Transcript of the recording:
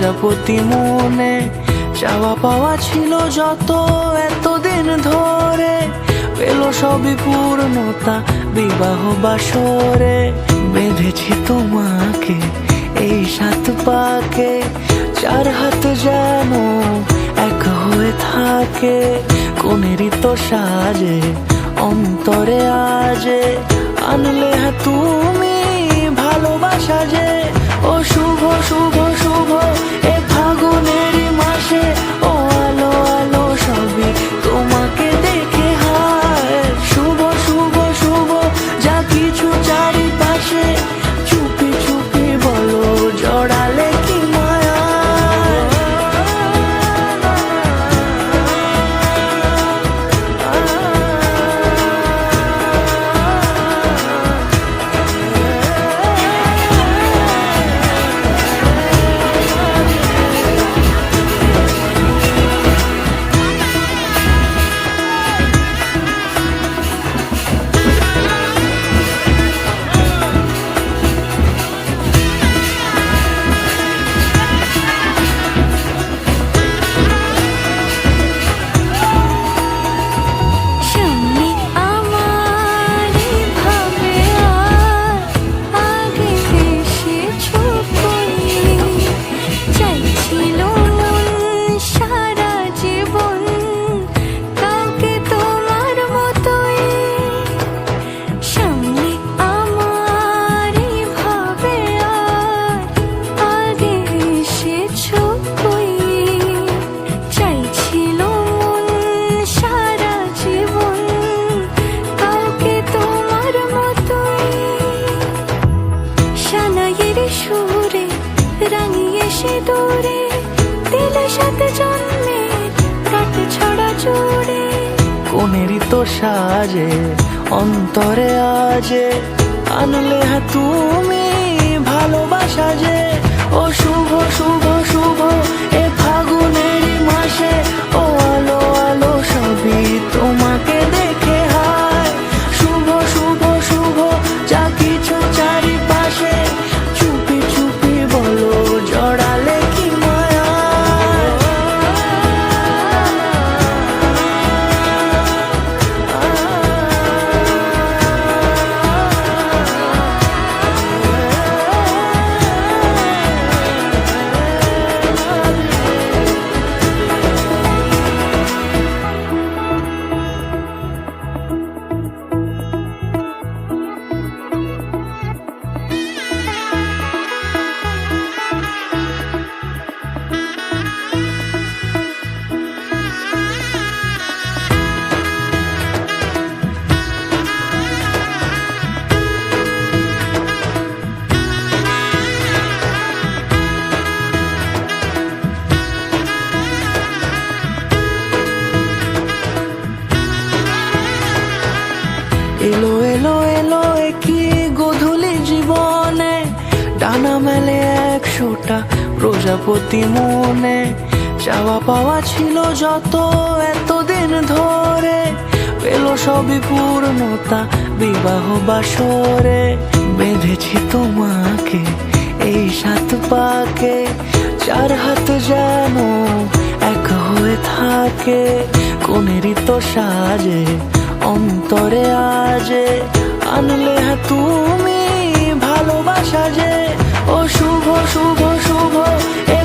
প্রজাপতি মনে চাওয়া পাওয়া ছিল যত এতদিন ধরে, পেল সবই পূর্ণতা বিবাহ বাসরে। বেঁধেছি তোমাকে এই 7 পাকে, 4 হাত যেন এক হয়ে থাকে। কোনেরই তো সাজে অন্তরে আজে, আনলে তুমি ভালোবাসা যে। ও শুভ শুভ শুভ এ ফাগুনেরই মাসে, ও আলো আলো সবই তোমাকে দেখে হায়। শুভ শুভ শুভ যা কিছু চারিপাশে, চুপি চুপি বলো জড়ালে কি মায়া। কোনেরই তো সাজে অন্তরে আজে, আনলে তুমি ভালোবাসা যে। ও শুভ শুভ শুভ এ ফাগুনেরই মাসে, ও আলো আলো সবই তোমাকে দেখে হায়। শুভ শুভ শুভ যা কিছু চারিপাশে, চুপি চুপি বলো জড়ালে কি মায়া। এলো এলো এলো কি গধূলি জীবনে, ডানা মেলে 100টা প্রজাপতি মনে। চাওয়া পাওয়া ছিল যত এতদিন ধরে, পেল সবই পূর্ণতা বিবাহ বাসরে। বেঁধেছি তোমাকে এই 7 পাকে, 4 হাত যেন এক হয়ে থাকে। কোনেরই তো সাজে অন্তরে আজে, আনলে তুমি ভালোবাসা যে। ও শুভ শুভ শুভ এ